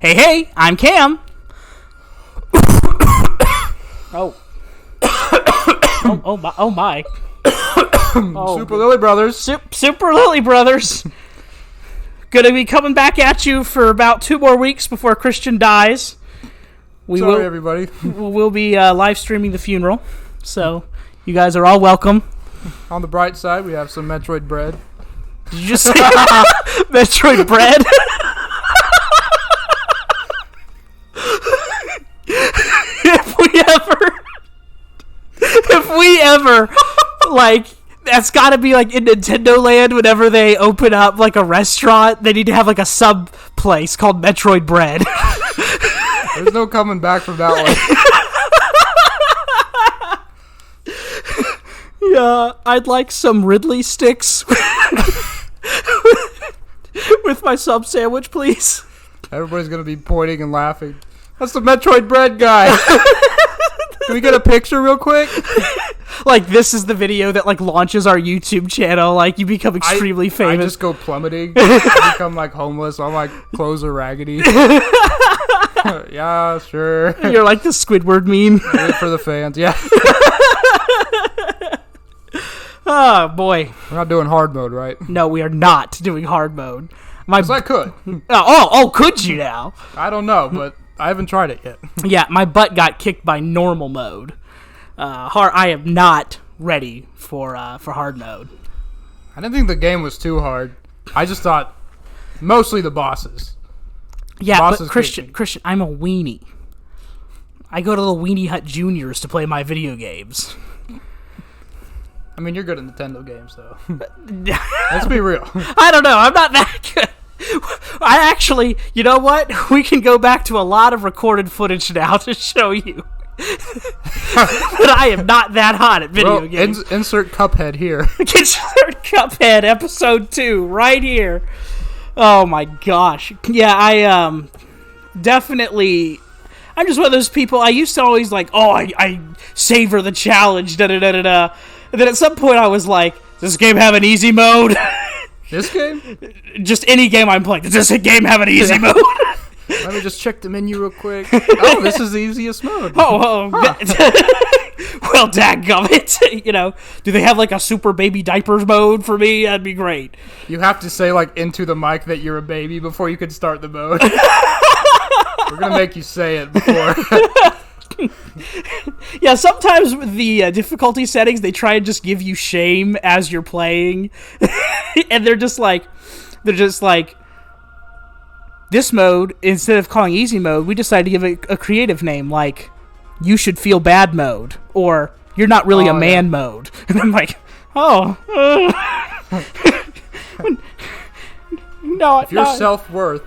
Hey, I'm Cam. Oh. Oh my. Oh, Super Lilly Brothers. Super Lilly Brothers. Gonna be coming back at you for about 2 more weeks before Christian dies. Sorry, everybody. We'll be live streaming the funeral, so you guys are all welcome. On the bright side, we have some Metroid bread. Did you just say Metroid bread? If we ever, like, that's gotta be like in Nintendo Land whenever they open up like a restaurant, they need to have like a sub place called Metroid Bread. There's no coming back from that one. Yeah, I'd like some Ridley sticks with my sub sandwich, please. Everybody's gonna be pointing and laughing. That's the Metroid bread guy. Can we get a picture real quick? Like, this is the video that, like, launches our YouTube channel. Like, you become extremely famous. I just go plummeting. I become, like, homeless. All my clothes are raggedy. Yeah, sure. You're like the Squidward meme. For the fans, yeah. Oh, boy. We're not doing hard mode, right? No, we are not doing hard mode. Because I could. Oh, could you now? I don't know, but I haven't tried it yet. Yeah, my butt got kicked by normal mode. I am not ready for hard mode. I didn't think the game was too hard. I just thought mostly the bosses. Yeah, but Christian, I'm a weenie. I go to the Weenie Hut Juniors to play my video games. I mean, you're good at Nintendo games, though. Let's be real. I don't know. I'm not that good. I actually, you know what? We can go back to a lot of recorded footage now to show you that I am not that hot at video games. Insert Cuphead here. Insert Cuphead episode 2 right here. Oh my gosh. Yeah, I definitely. I'm just one of those people. I used to always like, I savor the challenge, da-da-da-da-da. And then at some point I was like, does this game have an easy mode? This game? Just any game I'm playing. Does this game have an easy mode? Let me just check the menu real quick. Oh, this is the easiest mode. Well, dadgummit. You know, do they have like a super baby diapers mode for me? That'd be great. You have to say like into the mic that you're a baby before you can start the mode. We're going to make you say it before. Yeah, sometimes with the difficulty settings, they try and just give you shame as you're playing. And they're just like, this mode, instead of calling easy mode, we decided to give it a creative name, like, you should feel bad mode, or you're not really a man mode. And I'm like, no. If your self-worth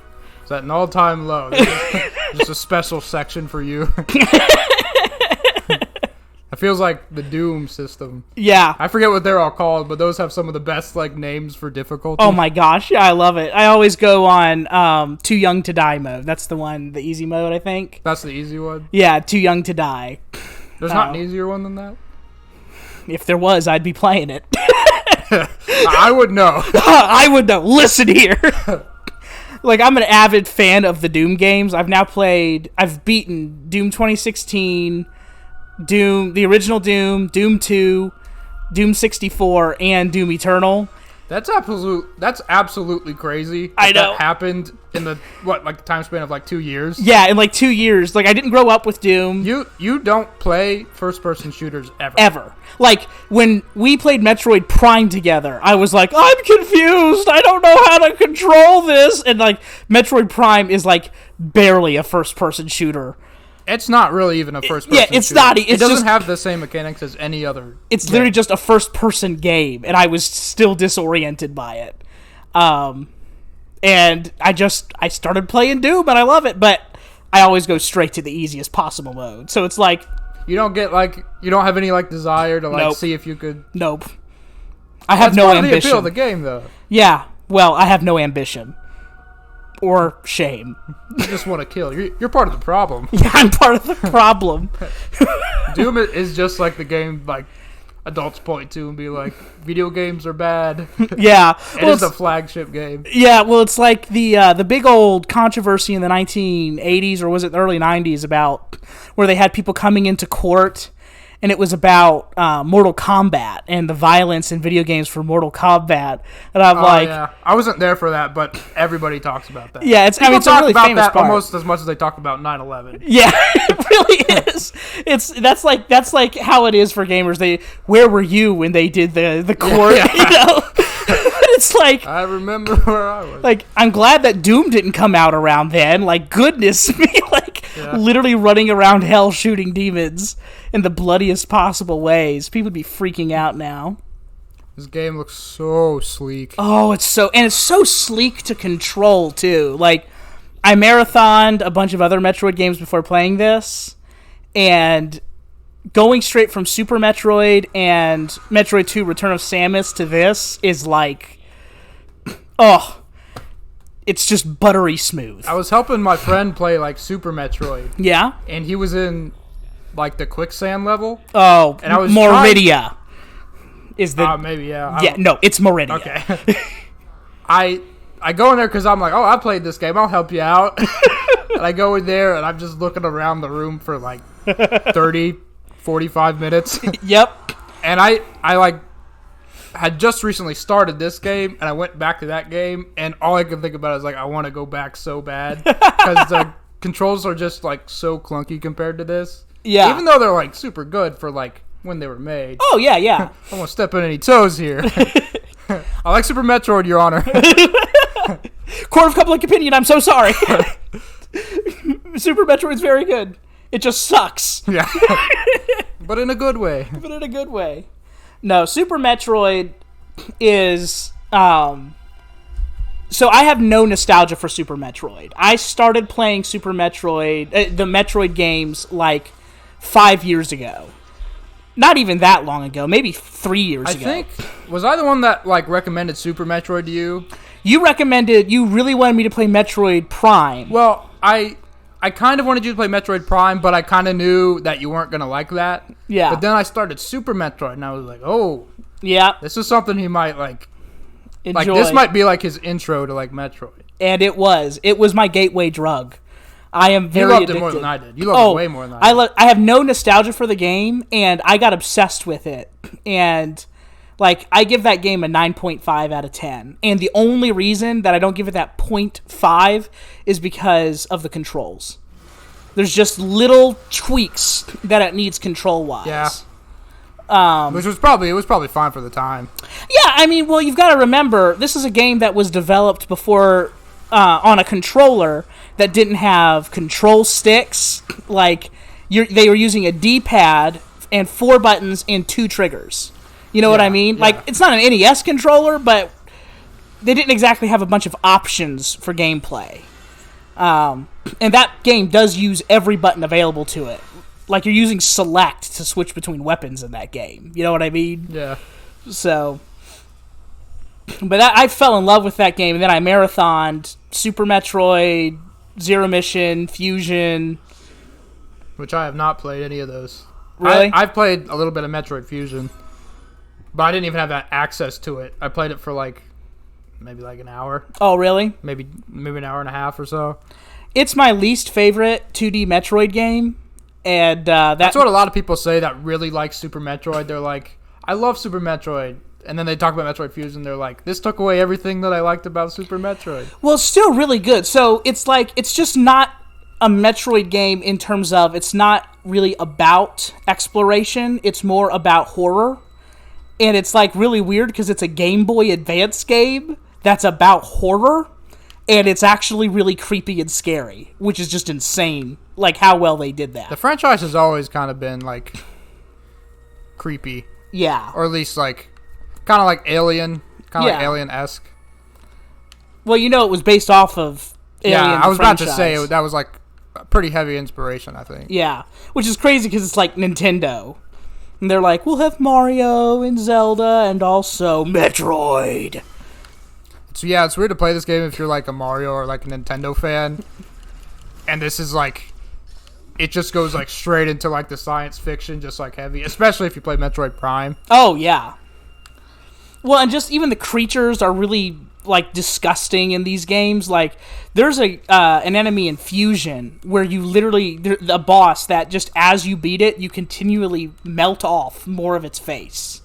is at an all-time low, there's a special section for you. It feels like the Doom system. Yeah. I forget what they're all called, but those have some of the best like names for difficulty. Oh my gosh, yeah, I love it. I always go on Too Young to Die mode. That's the one, the easy mode, I think. That's the easy one? Yeah, Too Young to Die. There's not an easier one than that? If there was, I'd be playing it. I would know. I would know. Listen here. Like, I'm an avid fan of the Doom games. I've beaten Doom 2016, Doom, the original Doom, Doom 2, Doom 64, and Doom Eternal. That's absolutely crazy. I know. That happened in the time span of like 2 years. Yeah, in like 2 years. Like, I didn't grow up with Doom. You don't play first person shooters ever. Like, when we played Metroid Prime together, I was like, I'm confused. I don't know how to control this. And like, Metroid Prime is like barely a first person shooter. It's not really even a first-person shooter. Yeah, it's not. It doesn't have the same mechanics as any other It's literally just a first-person game, and I was still disoriented by it. And I started playing Doom, and I love it, but I always go straight to the easiest possible mode. So it's like... You don't have any, like, desire to, see if you could... Nope. I have no ambition. That's part of the appeal of the game, though. Yeah, well, I have no ambition. Or shame. You just want to kill. You're part of the problem. Yeah, I'm part of the problem. Doom is just like the game, like, adults point to and be like, video games are bad. Yeah. It is a flagship game. Yeah, well, it's like the big old controversy in the 1980s, or was it the early 90s, about where they had people coming into court, and it was about Mortal Kombat and the violence in video games for Mortal Kombat. And I'm yeah. I wasn't there for that, but everybody talks about that. Yeah, it's a really about famous that part. Almost as much as they talk about 9/11. Yeah, it really is. That's like how it is for gamers. Where were you when they did the court? Yeah. You know, it's like I remember where I was. Like, I'm glad that Doom didn't come out around then. Like, goodness me, literally running around hell shooting demons in the bloodiest possible ways. People would be freaking out now. This game looks so sleek. Oh, it's so sleek to control too. Like, I marathoned a bunch of other Metroid games before playing this, and going straight from Super Metroid and Metroid 2 Return of Samus to this is like, oh, it's just buttery smooth. I was helping my friend play like Super Metroid. Yeah? And he was in like the quicksand level. Oh, and I was Meridia is the... maybe, yeah. Yeah, no, it's Meridia. Okay. I go in there because I'm like, oh, I played this game. I'll help you out. And I go in there, and I'm just looking around the room for like 30, 45 minutes. Yep. And I like had just recently started this game, and I went back to that game, and all I could think about is like, I want to go back so bad because the controls are just like so clunky compared to this. Yeah. Even though they're like super good for like when they were made. Oh yeah, yeah. I don't want to step on any toes here. I like Super Metroid, Your Honor. Court of public opinion, I'm so sorry. Super Metroid's very good. It just sucks. Yeah. But in a good way. But in a good way. No, Super Metroid is... So I have no nostalgia for Super Metroid. I started playing Super Metroid, the Metroid games, like 5 years ago. Not even that long ago. Maybe 3 years ago. I think... Was I the one that like recommended Super Metroid to you? You really wanted me to play Metroid Prime. Well, I kind of wanted you to play Metroid Prime, but I kind of knew that you weren't going to like that. Yeah. But then I started Super Metroid, and I was like, oh. Yeah. This is something he might like. Enjoy. Like, this might be like his intro to like Metroid. And it was. It was my gateway drug. I am very addicted. You loved it more than I did. You loved it way more than I did. I have no nostalgia for the game, and I got obsessed with it. And... like, I give that game a 9.5 out of 10. And the only reason that I don't give it that 0.5 is because of the controls. There's just little tweaks that it needs control-wise. Yeah. Which was probably fine for the time. Yeah, I mean, well, you've got to remember, this is a game that was developed before on a controller that didn't have control sticks. Like, they were using a D-pad and 4 buttons and 2 triggers. You know what I mean? Yeah. Like, it's not an NES controller, but they didn't exactly have a bunch of options for gameplay. And that game does use every button available to it. Like, you're using select to switch between weapons in that game. You know what I mean? Yeah. So, but I fell in love with that game, and then I marathoned Super Metroid, Zero Mission, Fusion. Which I have not played any of those. Really? I've played a little bit of Metroid Fusion. But I didn't even have that access to it. I played it for like maybe like an hour. Oh, really? Maybe an hour and a half or so. It's my least favorite 2D Metroid game, and that's what a lot of people say that really like Super Metroid. They're like, I love Super Metroid, and then they talk about Metroid Fusion. They're like, this took away everything that I liked about Super Metroid. Well, it's still really good. So it's like it's just not a Metroid game in terms of it's not really about exploration. It's more about horror. And it's, like, really weird because it's a Game Boy Advance game that's about horror, and it's actually really creepy and scary, which is just insane, like, how well they did that. The franchise has always kind of been, like, creepy. Yeah. Or at least, like, kind of like Alien, kind of like Alien-esque. Well, you know it was based off of Alien, yeah, I was franchise. about to say that was, like, a pretty heavy inspiration, I think. Yeah, which is crazy because it's, like, Nintendo. And they're like, we'll have Mario and Zelda and also Metroid. So yeah, it's weird to play this game if you're like a Mario or like a Nintendo fan. And this is like it just goes like straight into like the science fiction, just like heavy, especially if you play Metroid Prime. Oh yeah. Well, and just even the creatures are really like disgusting in these games. Like there's an enemy in Fusion where you literally the boss that just as you beat it, you continually melt off more of its face,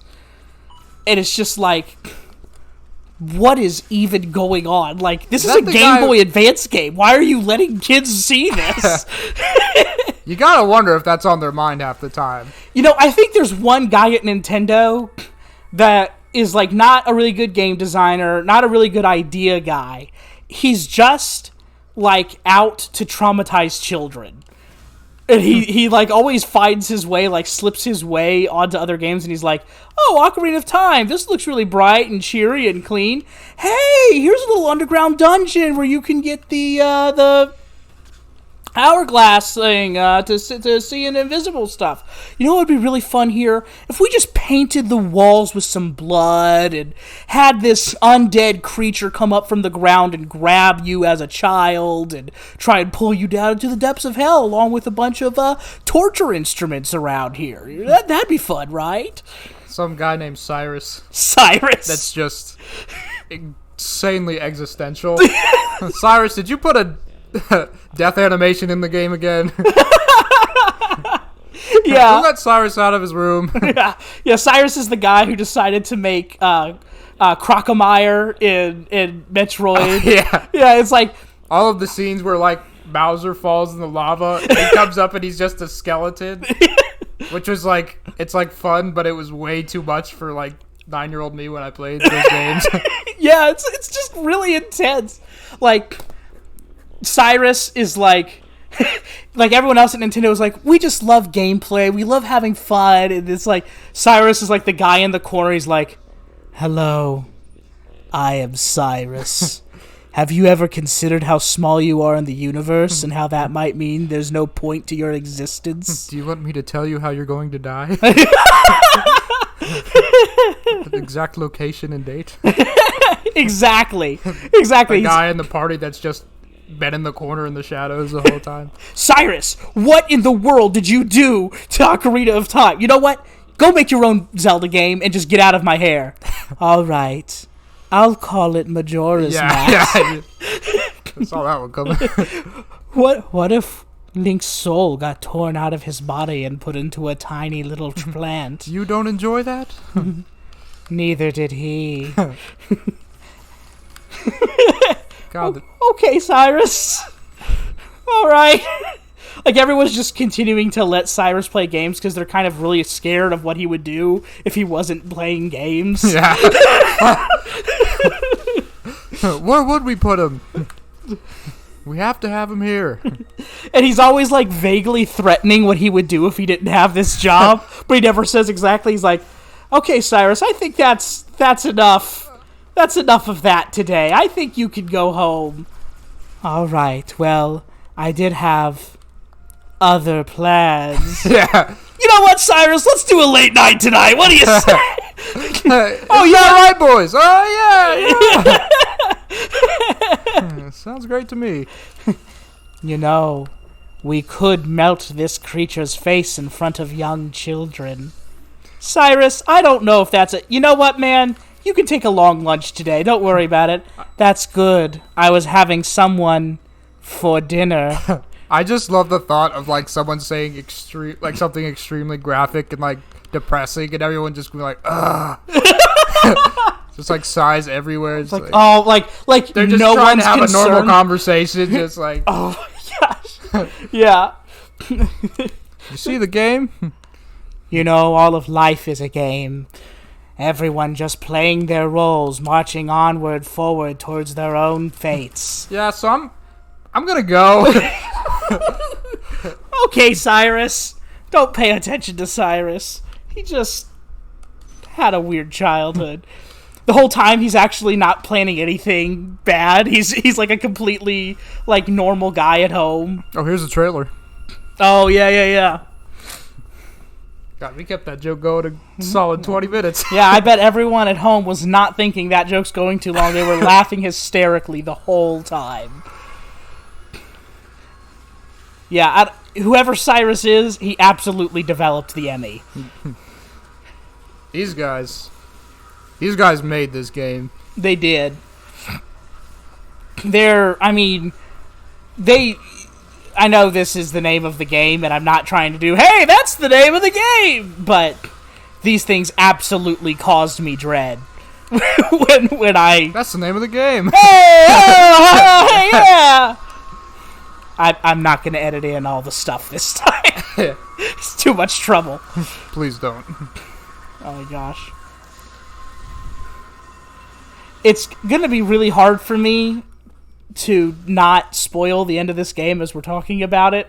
and it's just like, what is even going on? Like, this is a Game Boy Advance game. Why are you letting kids see this? You gotta wonder if that's on their mind half the time. You know, I think there's one guy at Nintendo that is, like, not a really good game designer, not a really good idea guy. He's just, like, out to traumatize children. And he like, always finds his way, like, slips his way onto other games, and he's like, oh, Ocarina of Time, this looks really bright and cheery and clean. Hey, here's a little underground dungeon where you can get the hourglass thing to see an invisible stuff. You know what would be really fun here? If we just painted the walls with some blood and had this undead creature come up from the ground and grab you as a child and try and pull you down into the depths of hell along with a bunch of torture instruments around here. That'd be fun, right? Some guy named Cyrus. Cyrus. That's just insanely existential. Cyrus, did you put a death animation in the game again? Yeah. Who let Cyrus out of his room? Yeah. Cyrus is the guy who decided to make Crocomire in Metroid. Yeah. It's like all of the scenes where like Bowser falls in the lava and he comes up and he's just a skeleton, which was like, it's like fun, but it was way too much for like 9-year-old me when I played those games. Yeah, it's just really intense. Like, Cyrus is like like everyone else at Nintendo is like, we just love gameplay, we love having fun, and it's like Cyrus is like the guy in the corner. He's like, hello, I am Cyrus. Have you ever considered how small you are in the universe and how that might mean there's no point to your existence? Do you want me to tell you how you're going to die? Exact location and date? Exactly. The guy in the party that's just been in the corner in the shadows the whole time. Cyrus, what in the world did you do to Ocarina of Time? You know what? Go make your own Zelda game and just get out of my hair. All right. I'll call it Majora's Mask. Yeah. I saw that one coming. What if Link's soul got torn out of his body and put into a tiny little plant? You don't enjoy that? Neither did he. God. Okay, Cyrus. All right. Like, everyone's just continuing to let Cyrus play games because they're kind of really scared of what he would do if he wasn't playing games. Yeah. Where would we put him? We have to have him here. And he's always, like, vaguely threatening what he would do if he didn't have this job, but he never says exactly. He's like, okay, Cyrus, I think that's enough. That's enough of that today. I think you can go home. All right, well, I did have other plans. Yeah. You know what, Cyrus? Let's do a late night tonight. What do you say? Oh, yeah, right, boys. Oh, yeah. Sounds great to me. You know, we could melt this creature's face in front of young children. Cyrus, I don't know if that's it. You know what, man? You can take a long lunch today. Don't worry about it. That's good. I was having someone for dinner. I just love the thought of like someone saying something extremely graphic and like depressing, and everyone just being like, ugh. Just like sighs everywhere. It's like oh, like they're just no trying one's to have concerned. a normal conversation, just like oh gosh, yeah. You see the game? You know, all of life is a game. Everyone just playing their roles, marching onward, forward towards their own fates. Yeah, so I'm gonna go. Okay, Cyrus. Don't pay attention to Cyrus. He just had a weird childhood. The whole time he's actually not planning anything bad. He's like a completely like normal guy at home. Oh, here's the trailer. Oh yeah. God, we kept that joke going a solid 20 minutes. Yeah, I bet everyone at home was not thinking that joke's going too long. They were laughing hysterically the whole time. Yeah, whoever Cyrus is, he absolutely developed the ME. These guys made this game. They did. I know this is the name of the game, and I'm not trying to do, hey, that's the name of the game! But these things absolutely caused me dread. when I... That's the name of the game. Hey! Oh, yeah! I'm not going to edit in all the stuff this time. It's too much trouble. Please don't. Oh my gosh. It's going to be really hard for me to not spoil the end of this game as we're talking about it,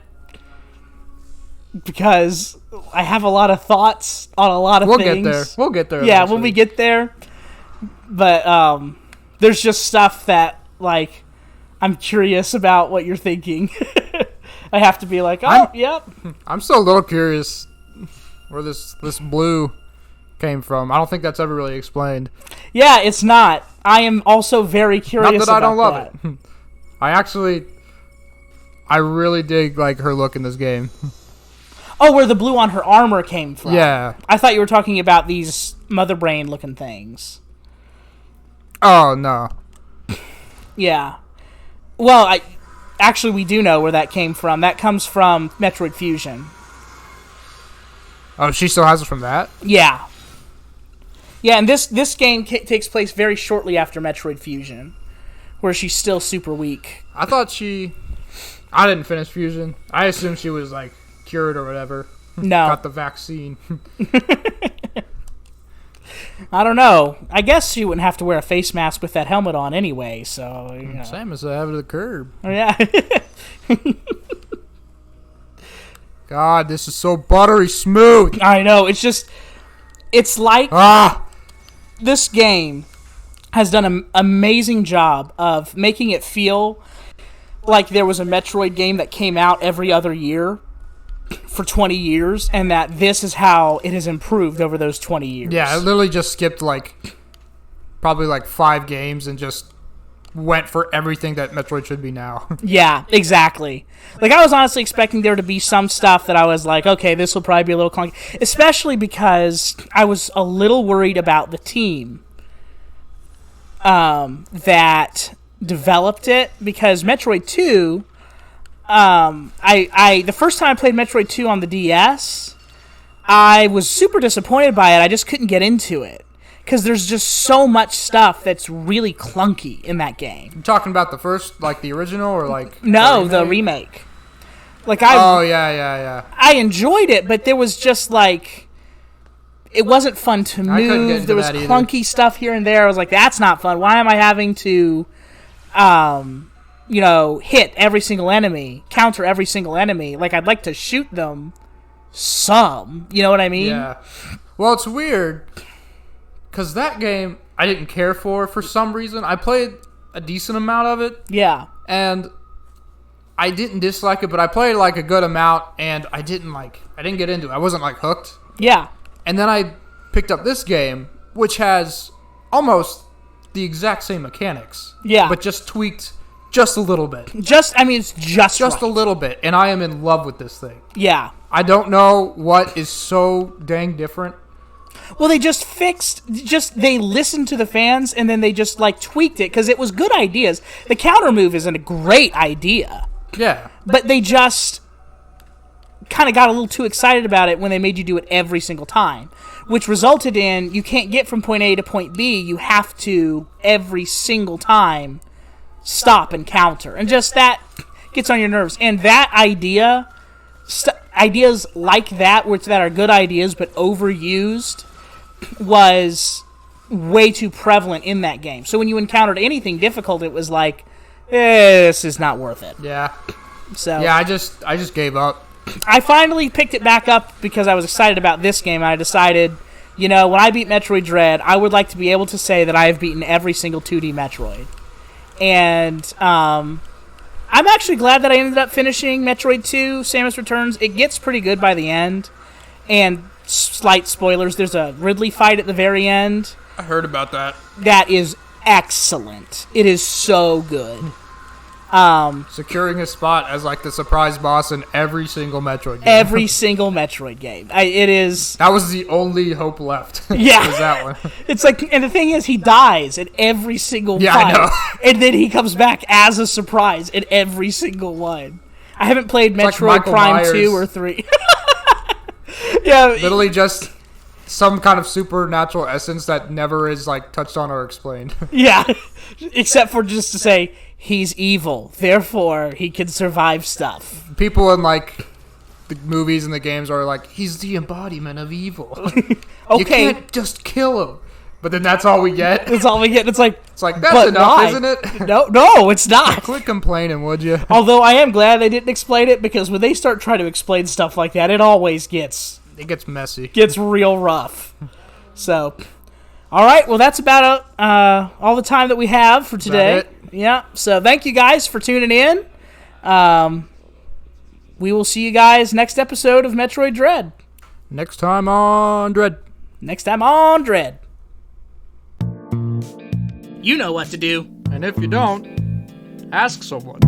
because I have a lot of thoughts on a lot of things. We'll get there. Yeah, eventually. When we get there. But there's just stuff that, like, I'm curious about what you're thinking. I have to be like, yep. I'm still a little curious where this blue came from. I don't think that's ever really explained. Yeah, it's not. I am also very curious about that. Not that I don't love it. I really dig, like, her look in this game. Oh, where the blue on her armor came from. Yeah. I thought you were talking about these mother brain looking things. Oh, no. Yeah. Well, actually, we do know where that came from. That comes from Metroid Fusion. Oh, she still has it from that? Yeah. Yeah, and this game takes place very shortly after Metroid Fusion, where she's still super weak. I didn't finish Fusion. I assumed she was, like, cured or whatever. No. Got the vaccine. I don't know. I guess she wouldn't have to wear a face mask with that helmet on anyway, so... You know. Same as I have at the curb. Oh, yeah. God, this is so buttery smooth. I know. It's like... This game has done an amazing job of making it feel like there was a Metroid game that came out every other year for 20 years, and that this is how it has improved over those 20 years. Yeah, it literally just skipped, like, probably, like, 5 games and just went for everything that Metroid should be now. Yeah, exactly. Like, I was honestly expecting there to be some stuff that I was like, okay, this will probably be a little clunky, especially because I was a little worried about the team that developed it, because Metroid 2, the first time I played Metroid 2 on the DS, I was super disappointed by it. I just couldn't get into it, because there's just so much stuff that's really clunky in that game. You talking about the first, like, the original, or, like... No, the remake. Like, yeah. I enjoyed it, but there was just, like... It wasn't fun to move. There was clunky stuff here and there. I was like, that's not fun. Why am I having to, hit every single enemy, counter every single enemy? Like, I'd like to shoot them some. You know what I mean? Yeah. Well, it's weird, because that game I didn't care for some reason. I played a decent amount of it. Yeah. And I didn't dislike it, but I played, like, a good amount, and I didn't get into it. I wasn't, like, hooked. Yeah. And then I picked up this game, which has almost the exact same mechanics. Yeah. But just tweaked just a little bit. It's just right. A little bit. And I am in love with this thing. Yeah. I don't know what is so dang different. Well, they they listened to the fans, and then they just, like, tweaked it, because it was good ideas. The counter move isn't a great idea. Yeah. But they just kind of got a little too excited about it when they made you do it every single time, which resulted in you can't get from point A to point B. You have to, every single time, stop and counter. And just that gets on your nerves. And that idea, ideas like that, that are good ideas but overused, was way too prevalent in that game. So when you encountered anything difficult, it was like, this is not worth it. Yeah. So yeah, I just gave up. I finally picked it back up because I was excited about this game, and I decided, when I beat Metroid Dread, I would like to be able to say that I have beaten every single 2D Metroid. And I'm actually glad that I ended up finishing Metroid 2, Samus Returns. It gets pretty good by the end. And slight spoilers, there's a Ridley fight at the very end. I heard about that. That is excellent. It is so good. Securing his spot as like the surprise boss in every single Metroid game. Every single Metroid game. It is... That was the only hope left. Yeah. Was that one. It's like, and the thing is, he dies in every single fight. I know. And then he comes back as a surprise in every single one. I haven't played Metroid like Prime Myers. 2 or 3. Yeah. Literally just some kind of supernatural essence that never is like touched on or explained. Yeah. Except for just to say, he's evil, therefore he can survive stuff. People in like the movies and the games are like, he's the embodiment of evil. Okay. You can't just kill him. But then that's all we get. That's all we get. It's like that's enough, why? Isn't it? No, it's not. Quit complaining, would you? Although I am glad they didn't explain it, because when they start trying to explain stuff like that, it always gets messy. Gets real rough. So, all right. Well, that's about all the time that we have for today. Yeah. So thank you guys for tuning in. We will see you guys next episode of Metroid Dread. Next time on Dread. You know what to do. And if you don't, ask someone.